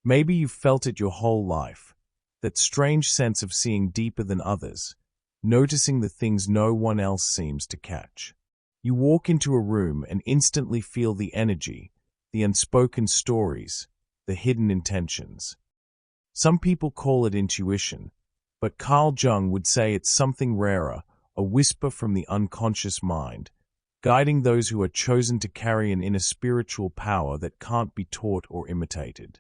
Maybe you've felt it your whole life, that strange sense of seeing deeper than others, noticing the things no one else seems to catch. You walk into a room and instantly feel the energy, the unspoken stories, the hidden intentions. Some people call it intuition, but Carl Jung would say it's something rarer, a whisper from the unconscious mind, guiding those who are chosen to carry an inner spiritual power that can't be taught or imitated.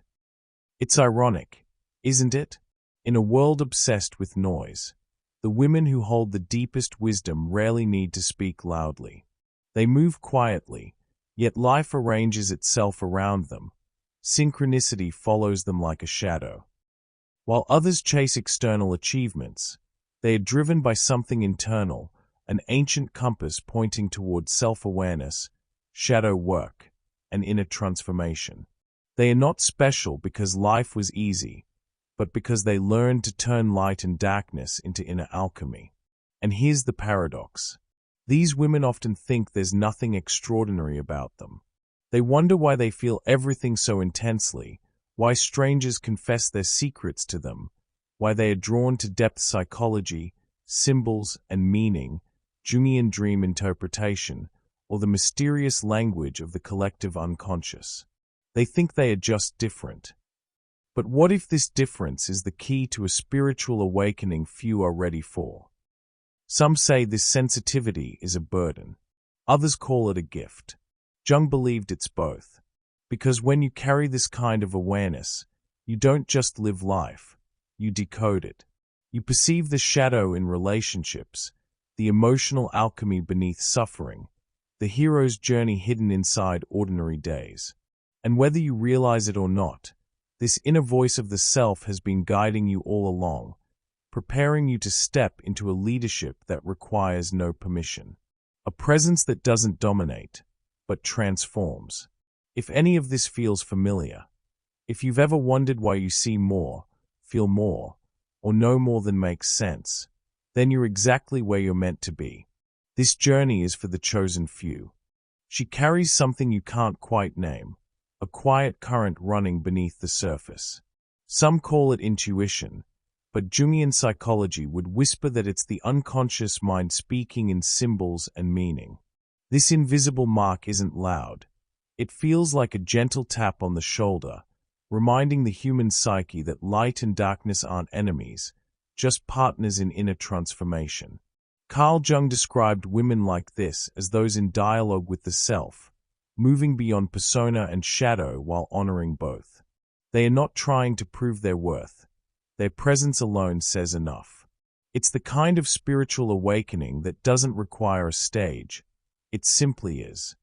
It's ironic, isn't it? In a world obsessed with noise, the women who hold the deepest wisdom rarely need to speak loudly. They move quietly, yet life arranges itself around them. Synchronicity follows them like a shadow. While others chase external achievements, they are driven by something internal, an ancient compass pointing toward self-awareness, shadow work, and inner transformation. They are not special because life was easy, but because they learned to turn light and darkness into inner alchemy. And here's the paradox. These women often think there's nothing extraordinary about them. They wonder why they feel everything so intensely, why strangers confess their secrets to them, why they are drawn to depth psychology, symbols and meaning, Jungian dream interpretation, or the mysterious language of the collective unconscious. They think they are just different. But what if this difference is the key to a spiritual awakening few are ready for? Some say this sensitivity is a burden. Others call it a gift. Jung believed it's both. Because when you carry this kind of awareness, you don't just live life, you decode it. You perceive the shadow in relationships, the emotional alchemy beneath suffering, the hero's journey hidden inside ordinary days. And whether you realize it or not, this inner voice of the self has been guiding you all along, preparing you to step into a leadership that requires no permission. A presence that doesn't dominate, but transforms. If any of this feels familiar, if you've ever wondered why you see more, feel more, or know more than makes sense, then you're exactly where you're meant to be. This journey is for the chosen few. She carries something you can't quite name, a quiet current running beneath the surface. Some call it intuition, but Jungian psychology would whisper that it's the unconscious mind speaking in symbols and meaning. This invisible mark isn't loud. It feels like a gentle tap on the shoulder, reminding the human psyche that light and darkness aren't enemies, just partners in inner transformation. Carl Jung described women like this as those in dialogue with the self, moving beyond persona and shadow while honoring both. They are not trying to prove their worth. Their presence alone says enough. It's the kind of spiritual awakening that doesn't require a stage. It simply is.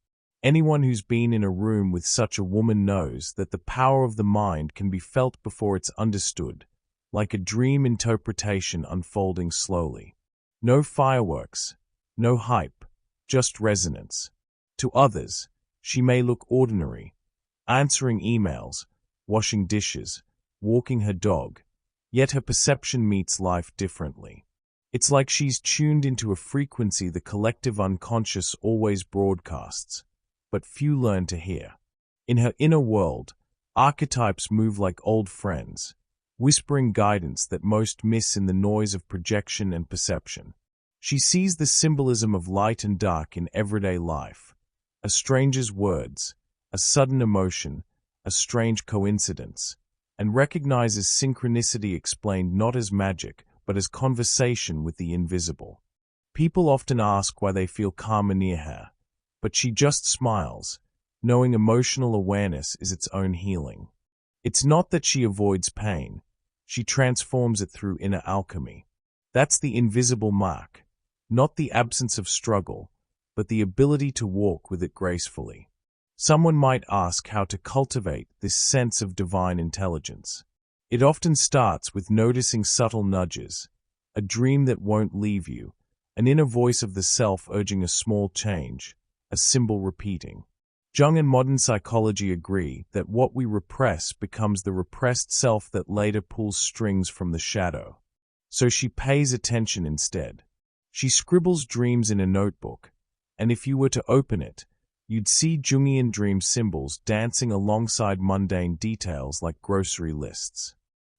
Anyone who's been in a room with such a woman knows that the power of the mind can be felt before it's understood, like a dream interpretation unfolding slowly. No fireworks, no hype, just resonance. To others, she may look ordinary, answering emails, washing dishes, walking her dog, yet her perception meets life differently. It's like she's tuned into a frequency the collective unconscious always broadcasts, but few learn to hear. In her inner world, archetypes move like old friends, whispering guidance that most miss in the noise of projection and perception. She sees the symbolism of light and dark in everyday life, a stranger's words, a sudden emotion, a strange coincidence, and recognizes synchronicity explained not as magic, but as conversation with the invisible. People often ask why they feel calmer near her, but she just smiles, knowing emotional awareness is its own healing. It's not that she avoids pain, she transforms it through inner alchemy. That's the invisible mark, not the absence of struggle, but the ability to walk with it gracefully. Someone might ask how to cultivate this sense of divine intelligence. It often starts with noticing subtle nudges, a dream that won't leave you, an inner voice of the self urging a small change, a symbol repeating. Jung and modern psychology agree that what we repress becomes the repressed self that later pulls strings from the shadow. So she pays attention instead. She scribbles dreams in a notebook, and if you were to open it, You'd see Jungian dream symbols dancing alongside mundane details like grocery lists.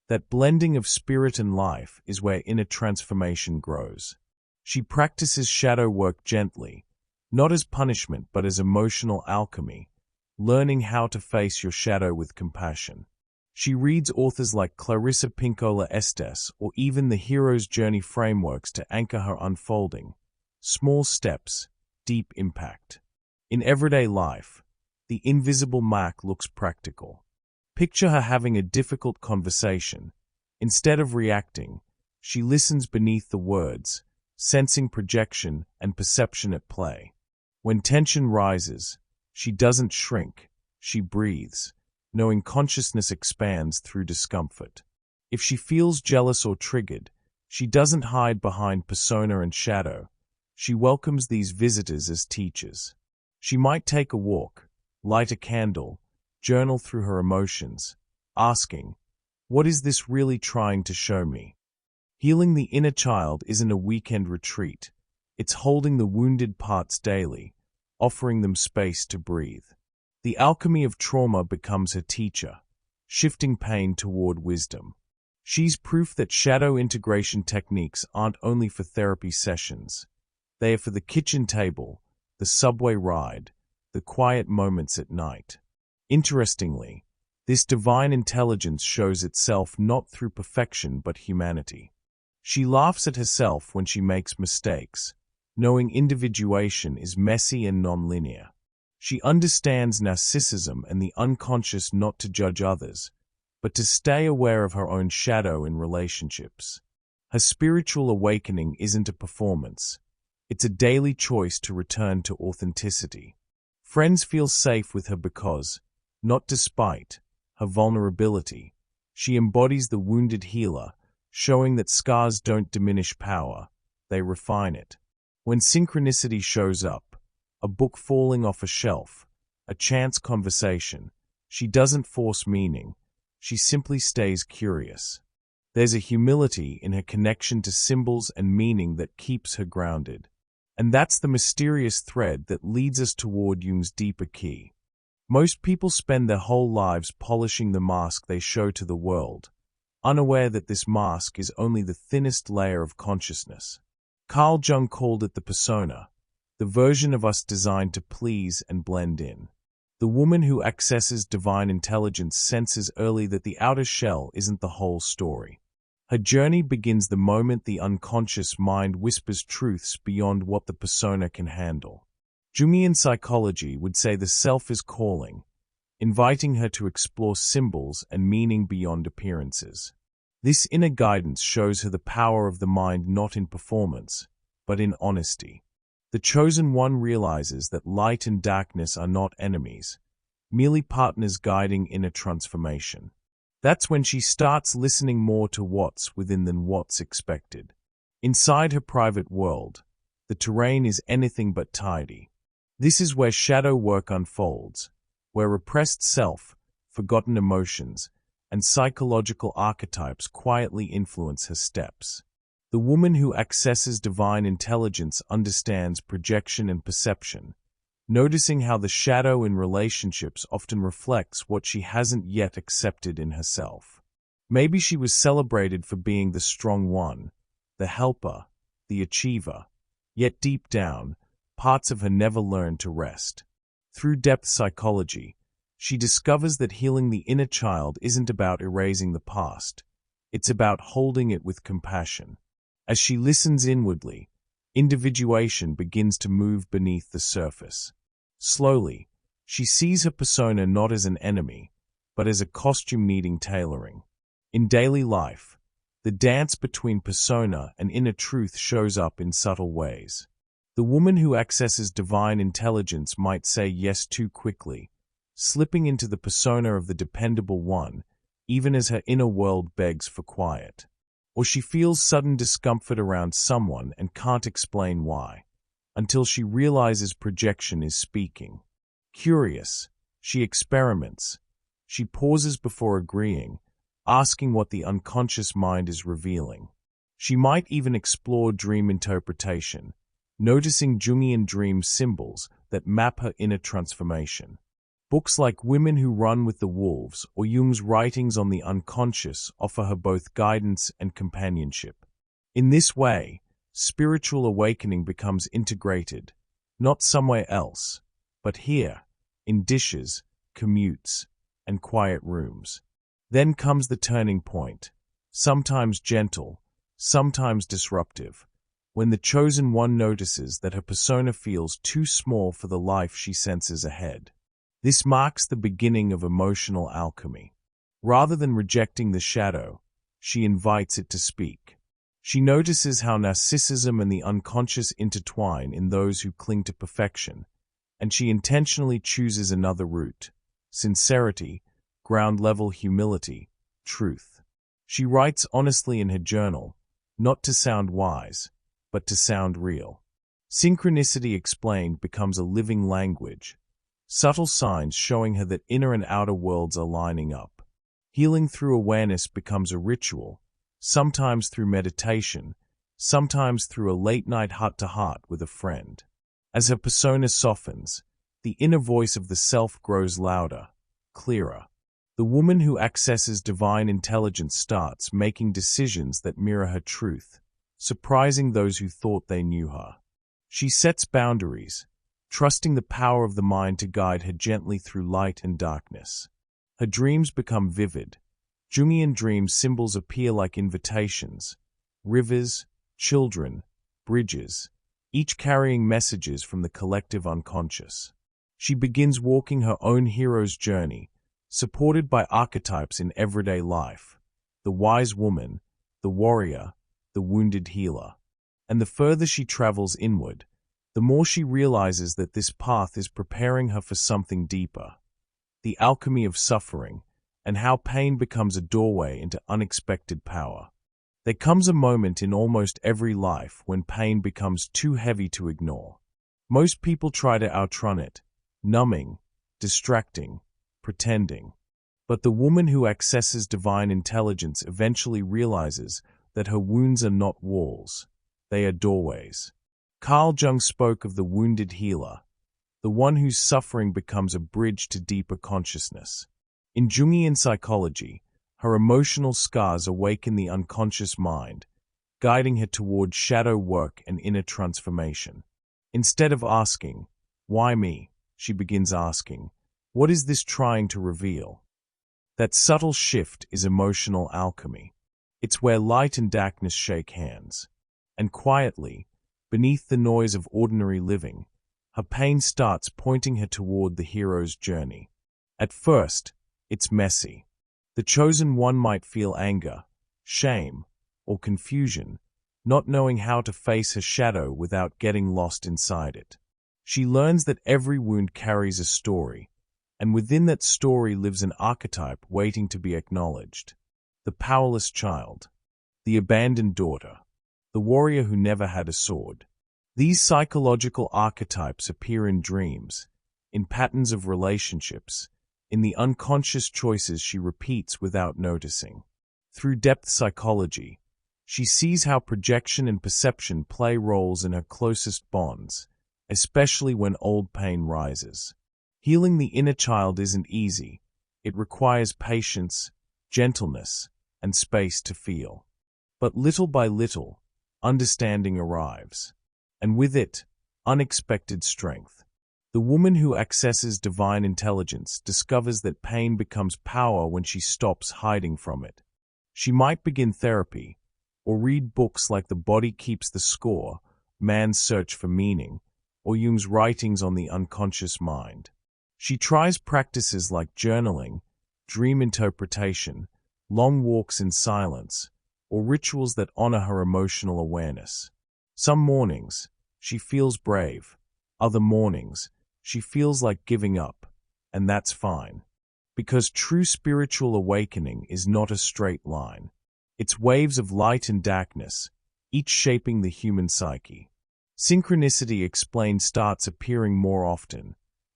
That blending of spirit and life is where inner transformation grows. She practices shadow work gently, not as punishment but as emotional alchemy, learning how to face your shadow with compassion. She reads authors like Clarissa Pinkola Estes or even the Hero's Journey frameworks to anchor her unfolding. Small steps, deep impact. In everyday life, the invisible mark looks practical. Picture her having a difficult conversation. Instead of reacting, she listens beneath the words, sensing projection and perception at play. When tension rises, she doesn't shrink, she breathes, knowing consciousness expands through discomfort. If she feels jealous or triggered, she doesn't hide behind persona and shadow. She welcomes these visitors as teachers. She might take a walk, light a candle, journal through her emotions, asking, "What is this really trying to show me?" Healing the inner child isn't a weekend retreat. It's holding the wounded parts daily, offering them space to breathe. The alchemy of trauma becomes her teacher, shifting pain toward wisdom. She's proof that shadow integration techniques aren't only for therapy sessions. They are for the kitchen table, the subway ride, the quiet moments at night. Interestingly, this divine intelligence shows itself not through perfection but humanity. She laughs at herself when she makes mistakes, knowing individuation is messy and nonlinear. She understands narcissism and the unconscious, not to judge others, but to stay aware of her own shadow in relationships. Her spiritual awakening isn't a performance. It's a daily choice to return to authenticity. Friends feel safe with her because, not despite, her vulnerability. She embodies the wounded healer, showing that scars don't diminish power, they refine it. When synchronicity shows up, a book falling off a shelf, a chance conversation, she doesn't force meaning, she simply stays curious. There's a humility in her connection to symbols and meaning that keeps her grounded. And that's the mysterious thread that leads us toward Jung's deeper key. Most people spend their whole lives polishing the mask they show to the world, unaware that this mask is only the thinnest layer of consciousness. Carl Jung called it the persona, the version of us designed to please and blend in. The woman who accesses divine intelligence senses early that the outer shell isn't the whole story. Her journey begins the moment the unconscious mind whispers truths beyond what the persona can handle. Jungian psychology would say the self is calling, inviting her to explore symbols and meaning beyond appearances. This inner guidance shows her the power of the mind not in performance, but in honesty. The chosen one realizes that light and darkness are not enemies, merely partners guiding inner transformation. That's when she starts listening more to what's within than what's expected. Inside her private world, the terrain is anything but tidy. This is where shadow work unfolds, where repressed self, forgotten emotions, and psychological archetypes quietly influence her steps. The woman who accesses divine intelligence understands projection and perception, noticing how the shadow in relationships often reflects what she hasn't yet accepted in herself. Maybe she was celebrated for being the strong one, the helper, the achiever, yet deep down, parts of her never learned to rest. Through depth psychology, she discovers that healing the inner child isn't about erasing the past, it's about holding it with compassion. As she listens inwardly, individuation begins to move beneath the surface. Slowly, she sees her persona not as an enemy, but as a costume needing tailoring. In daily life, the dance between persona and inner truth shows up in subtle ways. The woman who accesses divine intelligence might say yes too quickly, slipping into the persona of the dependable one, even as her inner world begs for quiet. Or she feels sudden discomfort around someone and can't explain why, until she realizes projection is speaking. Curious, she experiments. She pauses before agreeing, asking what the unconscious mind is revealing. She might even explore dream interpretation, noticing Jungian dream symbols that map her inner transformation. Books like Women Who Run with the Wolves or Jung's writings on the unconscious offer her both guidance and companionship. In this way, spiritual awakening becomes integrated, not somewhere else, but here, in dishes, commutes, and quiet rooms. Then comes the turning point, sometimes gentle, sometimes disruptive, when the chosen one notices that her persona feels too small for the life she senses ahead. This marks the beginning of emotional alchemy. Rather than rejecting the shadow, she invites it to speak. She notices how narcissism and the unconscious intertwine in those who cling to perfection, and she intentionally chooses another route: sincerity, ground-level humility, truth. She writes honestly in her journal, not to sound wise, but to sound real. Synchronicity Explained becomes a living language, subtle signs showing her that inner and outer worlds are lining up. Healing through awareness becomes a ritual, sometimes through meditation, sometimes through a late-night heart-to-heart with a friend. As her persona softens, the inner voice of the self grows louder, clearer. The woman who accesses divine intelligence starts making decisions that mirror her truth, surprising those who thought they knew her. She sets boundaries, trusting the power of the mind to guide her gently through light and darkness. Her dreams become vivid. Jungian dream symbols appear like invitations: rivers, children, bridges, each carrying messages from the collective unconscious. She begins walking her own hero's journey, supported by archetypes in everyday life: the wise woman, the warrior, the wounded healer. And the further she travels inward, the more she realizes that this path is preparing her for something deeper: the alchemy of suffering, and how pain becomes a doorway into unexpected power. There comes a moment in almost every life when pain becomes too heavy to ignore. Most people try to outrun it, numbing, distracting, pretending. But the woman who accesses divine intelligence eventually realizes that her wounds are not walls, they are doorways. Carl Jung spoke of the wounded healer, the one whose suffering becomes a bridge to deeper consciousness. In Jungian psychology, her emotional scars awaken the unconscious mind, guiding her toward shadow work and inner transformation. Instead of asking, "Why me?" she begins asking, "What is this trying to reveal?" That subtle shift is emotional alchemy. It's where light and darkness shake hands. And quietly, beneath the noise of ordinary living, her pain starts pointing her toward the hero's journey. At first, it's messy. The chosen one might feel anger, shame, or confusion, not knowing how to face her shadow without getting lost inside it. She learns that every wound carries a story, and within that story lives an archetype waiting to be acknowledged: the powerless child, the abandoned daughter, the warrior who never had a sword. These psychological archetypes appear in dreams, in patterns of relationships, in the unconscious choices she repeats without noticing. Through depth psychology, she sees how projection and perception play roles in her closest bonds, especially when old pain rises. Healing the inner child isn't easy. It requires patience, gentleness, and space to feel. But little by little, understanding arrives. And with it, unexpected strength. The woman who accesses divine intelligence discovers that pain becomes power when she stops hiding from it. She might begin therapy, or read books like The Body Keeps the Score, Man's Search for Meaning, or Jung's writings on the unconscious mind. She tries practices like journaling, dream interpretation, long walks in silence, or rituals that honor her emotional awareness. Some mornings, she feels brave. Other mornings, she feels like giving up, and that's fine. Because true spiritual awakening is not a straight line. It's waves of light and darkness, each shaping the human psyche. Synchronicity Explained starts appearing more often.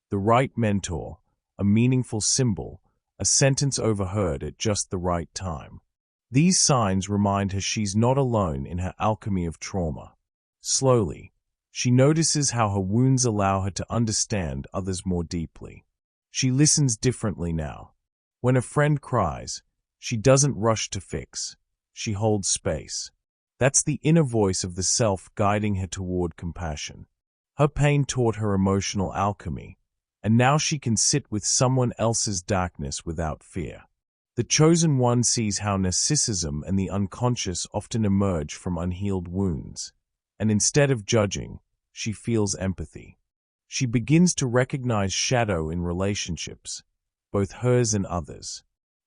The right mentor, a meaningful symbol, a sentence overheard at just the right time. These signs remind her she's not alone in her alchemy of trauma. Slowly, She notices how her wounds allow her to understand others more deeply. She listens differently now. When a friend cries, she doesn't rush to fix. She holds space. That's the inner voice of the self guiding her toward compassion. Her pain taught her emotional alchemy, and now she can sit with someone else's darkness without fear. The chosen one sees how narcissism and the unconscious often emerge from unhealed wounds, and instead of judging, she feels empathy. She begins to recognize shadow in relationships, both hers and others,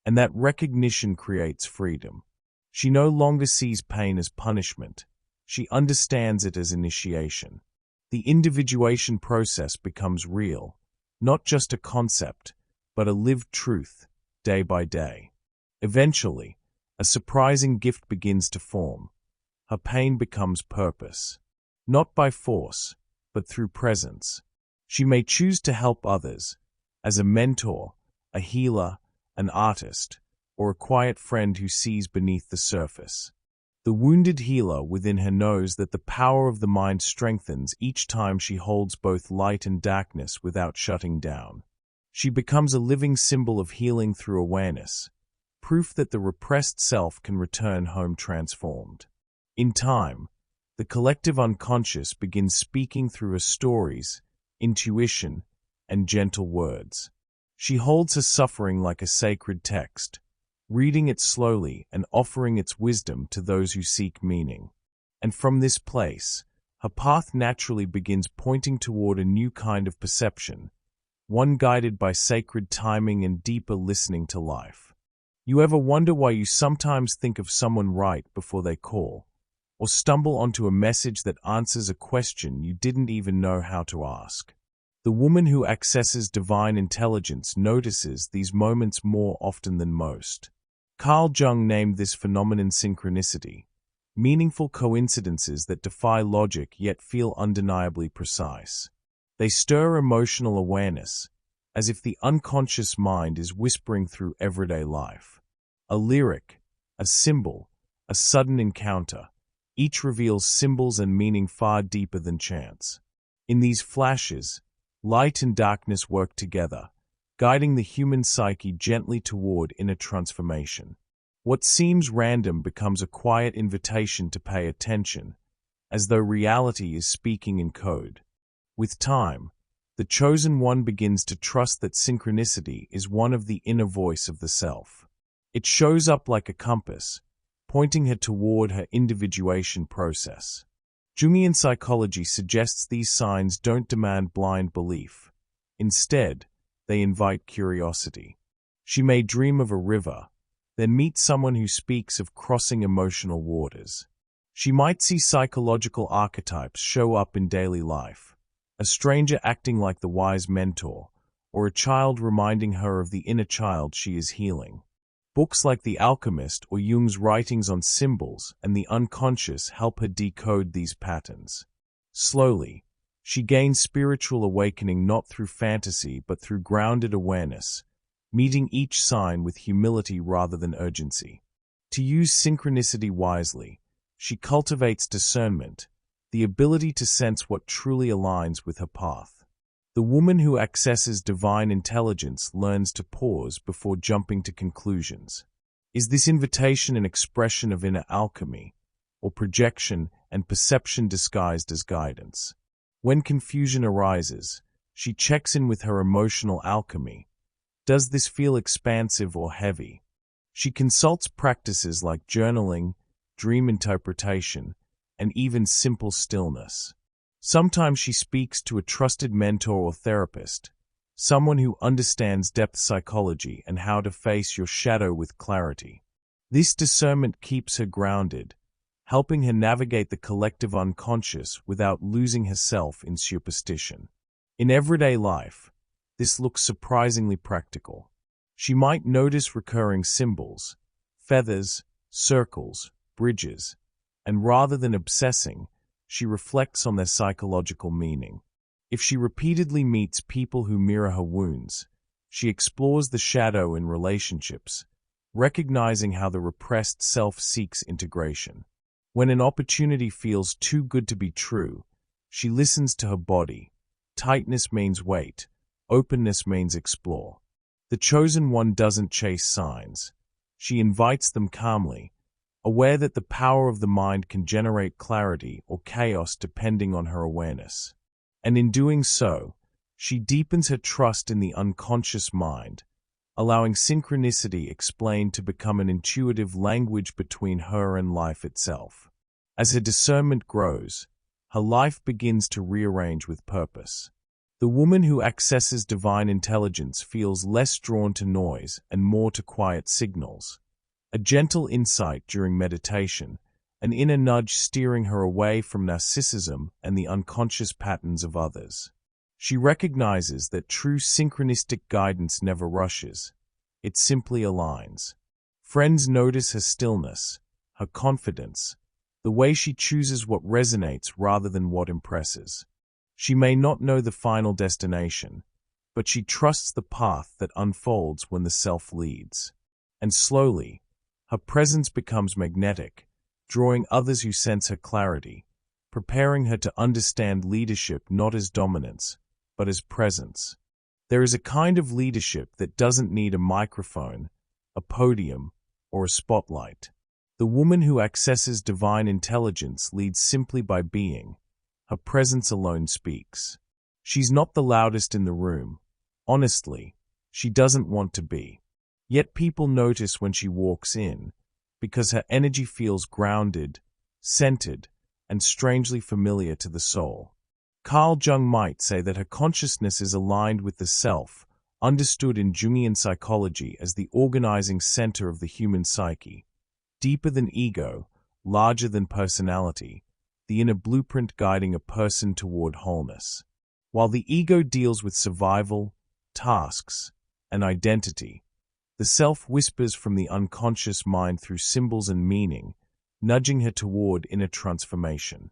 and that recognition creates freedom. She no longer sees pain as punishment. She understands it as initiation. The individuation process becomes real, not just a concept, but a lived truth, day by day. Eventually, a surprising gift begins to form. Her pain becomes purpose. Not by force, but through presence. She may choose to help others, as a mentor, a healer, an artist, or a quiet friend who sees beneath the surface. The wounded healer within her knows that the power of the mind strengthens each time she holds both light and darkness without shutting down. She becomes a living symbol of healing through awareness, proof that the repressed self can return home transformed. In time, the collective unconscious begins speaking through her stories, intuition, and gentle words. She holds her suffering like a sacred text, reading it slowly and offering its wisdom to those who seek meaning. And from this place, her path naturally begins pointing toward a new kind of perception, one guided by sacred timing and deeper listening to life. You ever wonder why you sometimes think of someone right before they call, or stumble onto a message that answers a question you didn't even know how to ask? The woman who accesses divine intelligence notices these moments more often than most. Carl Jung named this phenomenon synchronicity, meaningful coincidences that defy logic yet feel undeniably precise. They stir emotional awareness, as if the unconscious mind is whispering through everyday life. A lyric, a symbol, a sudden encounter, each reveals symbols and meaning far deeper than chance. In these flashes, light and darkness work together, guiding the human psyche gently toward inner transformation. What seems random becomes a quiet invitation to pay attention, as though reality is speaking in code. With time, the chosen one begins to trust that synchronicity is one of the inner voice of the self. It shows up like a compass, pointing her toward her individuation process. Jungian psychology suggests these signs don't demand blind belief. Instead, they invite curiosity. She may dream of a river, then meet someone who speaks of crossing emotional waters. She might see psychological archetypes show up in daily life, a stranger acting like the wise mentor, or a child reminding her of the inner child she is healing. Books like The Alchemist or Jung's writings on symbols and the unconscious help her decode these patterns. Slowly, she gains spiritual awakening not through fantasy but through grounded awareness, meeting each sign with humility rather than urgency. To use synchronicity wisely, she cultivates discernment, the ability to sense what truly aligns with her path. The woman who accesses divine intelligence learns to pause before jumping to conclusions. Is this invitation an expression of inner alchemy, or projection and perception disguised as guidance? When confusion arises, she checks in with her emotional alchemy. Does this feel expansive or heavy? She consults practices like journaling, dream interpretation, and even simple stillness. Sometimes she speaks to a trusted mentor or therapist, someone who understands depth psychology and how to face your shadow with clarity. This discernment keeps her grounded, helping her navigate the collective unconscious without losing herself in superstition. In everyday life, this looks surprisingly practical. She might notice recurring symbols, feathers, circles, bridges, and rather than obsessing, she reflects on their psychological meaning. If she repeatedly meets people who mirror her wounds, she explores the shadow in relationships, recognizing how the repressed self seeks integration. When an opportunity feels too good to be true, She listens to her body. Tightness means wait. Openness means explore. The chosen one doesn't chase signs. She invites them calmly, aware that the power of the mind can generate clarity or chaos depending on her awareness. And in doing so, she deepens her trust in the unconscious mind, allowing synchronicity explained to become an intuitive language between her and life itself. As her discernment grows, her life begins to rearrange with purpose. The woman who accesses divine intelligence feels less drawn to noise and more to quiet signals. A gentle insight during meditation, an inner nudge steering her away from narcissism and the unconscious patterns of others. She recognizes that true synchronistic guidance never rushes. It simply aligns. Friends notice her stillness, her confidence, the way she chooses what resonates rather than what impresses. She may not know the final destination, but she trusts the path that unfolds when the self leads. And slowly, her presence becomes magnetic, drawing others who sense her clarity, preparing her to understand leadership not as dominance, but as presence. There is a kind of leadership that doesn't need a microphone, a podium, or a spotlight. The woman who accesses divine intelligence leads simply by being. Her presence alone speaks. She's not the loudest in the room. Honestly, she doesn't want to be. Yet people notice when she walks in, because her energy feels grounded, centered, and strangely familiar to the soul. Carl Jung might say that her consciousness is aligned with the self, understood in Jungian psychology as the organizing center of the human psyche, deeper than ego, larger than personality, the inner blueprint guiding a person toward wholeness. While the ego deals with survival, tasks, and identity, the self whispers from the unconscious mind through symbols and meaning, nudging her toward inner transformation.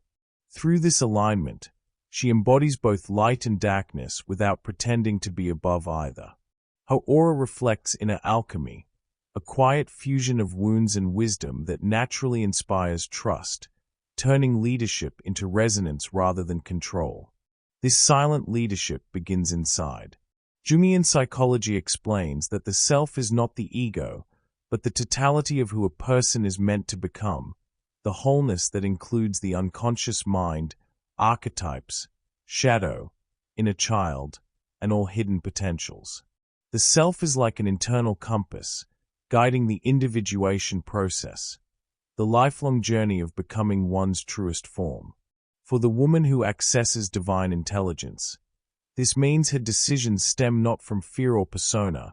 Through this alignment, she embodies both light and darkness without pretending to be above either. Her aura reflects inner alchemy, a quiet fusion of wounds and wisdom that naturally inspires trust, turning leadership into resonance rather than control. This silent leadership begins inside. Jungian psychology explains that the self is not the ego, but the totality of who a person is meant to become, the wholeness that includes the unconscious mind, archetypes, shadow, inner child, and all hidden potentials. The self is like an internal compass, guiding the individuation process, the lifelong journey of becoming one's truest form. For the woman who accesses divine intelligence, this means her decisions stem not from fear or persona,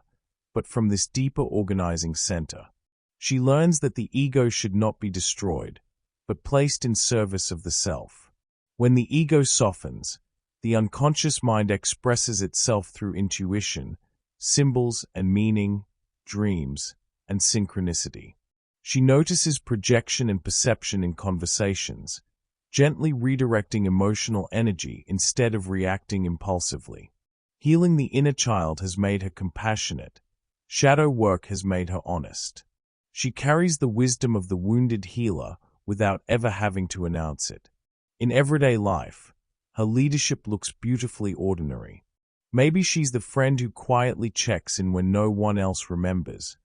but from this deeper organizing center. She learns that the ego should not be destroyed, but placed in service of the self. When the ego softens, the unconscious mind expresses itself through intuition, symbols and meaning, dreams, and synchronicity. She notices projection and perception in conversations, gently redirecting emotional energy instead of reacting impulsively. Healing the inner child has made her compassionate. Shadow work has made her honest. She carries the wisdom of the wounded healer without ever having to announce it. In everyday life, her leadership looks beautifully ordinary. Maybe she's the friend who quietly checks in when no one else remembers,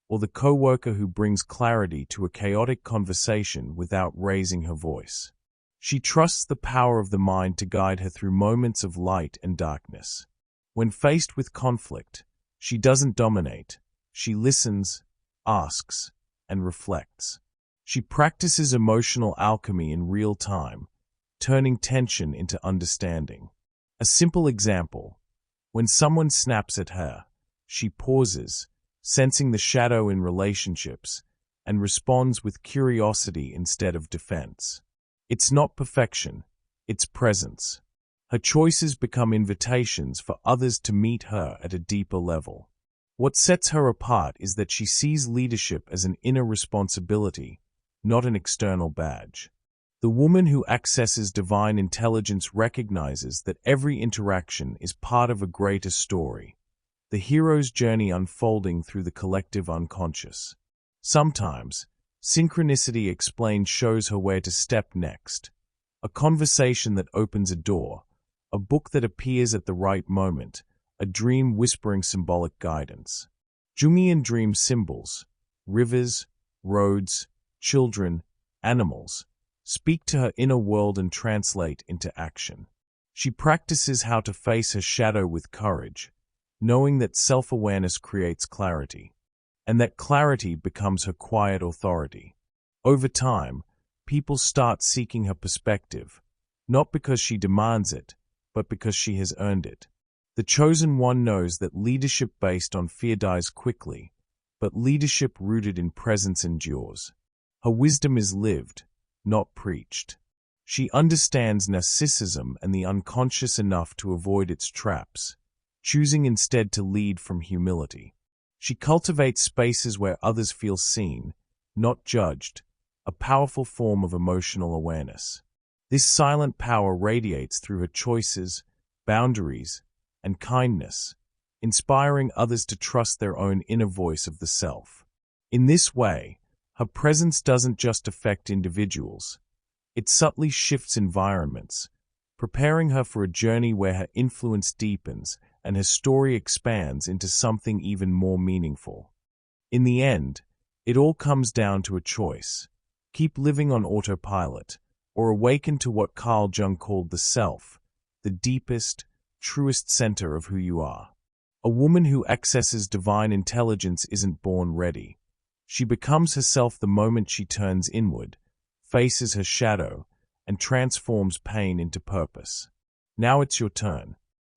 or the coworker who brings clarity to a chaotic conversation without raising her voice. She trusts the power of the mind to guide her through moments of light and darkness. When faced with conflict, she doesn't dominate. She listens, asks, and reflects. She practices emotional alchemy in real time, turning tension into understanding. A simple example: when someone snaps at her, she pauses, sensing the shadow in relationships, and responds with curiosity instead of defense. It's not perfection, it's presence. Her choices become invitations for others to meet her at a deeper level. What sets her apart is that she sees leadership as an inner responsibility, not an external badge. The woman who accesses divine intelligence recognizes that every interaction is part of a greater story, the hero's journey unfolding through the collective unconscious. Sometimes, synchronicity explained shows her where to step next, a conversation that opens a door, a book that appears at the right moment, a dream whispering symbolic guidance. Jungian dream symbols, rivers, roads, children, animals, speak to her inner world and translate into action. She practices how to face her shadow with courage, knowing that self-awareness creates clarity, and that clarity becomes her quiet authority. Over time, people start seeking her perspective, not because she demands it, but because she has earned it. The chosen one knows that leadership based on fear dies quickly, but leadership rooted in presence endures. Her wisdom is lived, not preached. She understands narcissism and the unconscious enough to avoid its traps, choosing instead to lead from humility. She cultivates spaces where others feel seen, not judged, a powerful form of emotional awareness. This silent power radiates through her choices, boundaries, and kindness, inspiring others to trust their own inner voice of the self. In this way, her presence doesn't just affect individuals, it subtly shifts environments, preparing her for a journey where her influence deepens and her story expands into something even more meaningful. In the end, it all comes down to a choice: keep living on autopilot, or awaken to what Carl Jung called the self, the deepest, truest center of who you are. A woman who accesses divine intelligence isn't born ready. She becomes herself the moment she turns inward, faces her shadow, and transforms pain into purpose. Now it's your turn.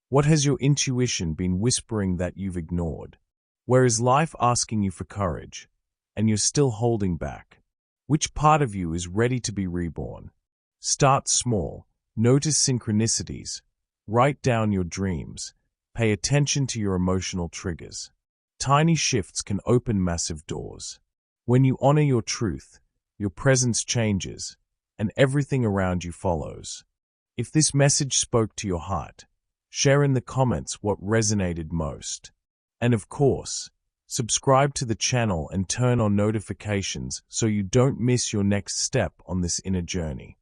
What has your intuition been whispering that you've ignored? Where is life asking you for courage, and you're still holding back? Which part of you is ready to be reborn? Start small, notice synchronicities, write down your dreams, pay attention to your emotional triggers. Tiny shifts can open massive doors. When you honor your truth, your presence changes, and everything around you follows. If this message spoke to your heart, share in the comments what resonated most. And of course, subscribe to the channel and turn on notifications so you don't miss your next step on this inner journey.